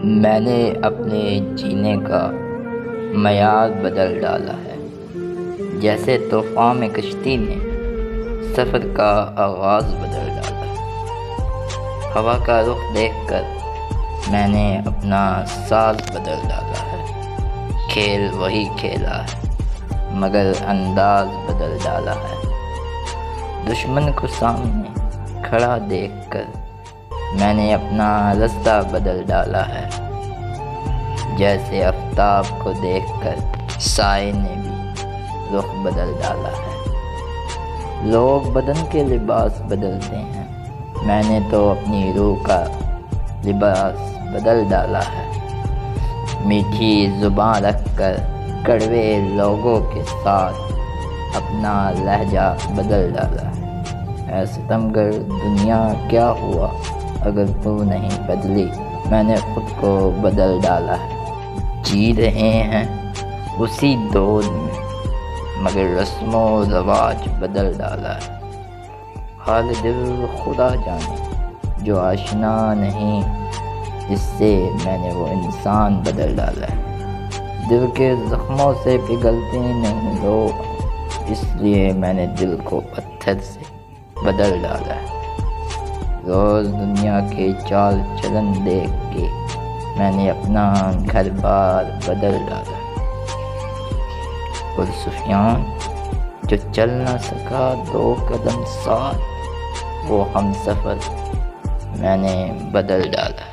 میں نے اپنے جینے کا معیار بدل ڈالا ہے، جیسے طوفان میں کشتی نے سفر کا آغاز بدل ڈالا ہے۔ ہوا کا رخ دیکھ کر میں نے اپنا ساز بدل ڈالا ہے۔ کھیل وہی کھیلا ہے مگر انداز بدل ڈالا ہے۔ دشمن کو سامنے کھڑا دیکھ کر میں نے اپنا رستہ بدل ڈالا ہے، جیسے آفتاب کو دیکھ کر سائے نے بھی رخ بدل ڈالا ہے۔ لوگ بدن کے لباس بدلتے ہیں، میں نے تو اپنی روح کا لباس بدل ڈالا ہے۔ میٹھی زباں رکھ کر کڑوے لوگوں کے ساتھ اپنا لہجہ بدل ڈالا ہے۔ اے ستمگر دنیا کیا ہوا اگر تو نہیں بدلی، میں نے خود کو بدل ڈالا ہے۔ جی رہے ہیں اسی دور میں مگر رسم و رواج بدل ڈالا ہے۔ حال دل خدا جانے، جو آشنا نہیں اس سے میں نے وہ انسان بدل ڈالا ہے۔ دل کے زخموں سے پگھلتے نہیں لوگ، اس لیے میں نے دل کو پتھر سے بدل ڈالا ہے۔ روز دنیا کے چال چلن دیکھ کے میں نے اپنا گھر بار بدل ڈالا ہے۔ پرسفیان جو چل نہ سکا 2 قدم ساتھ، وہ ہم سفر میں نے بدل ڈالا ہے۔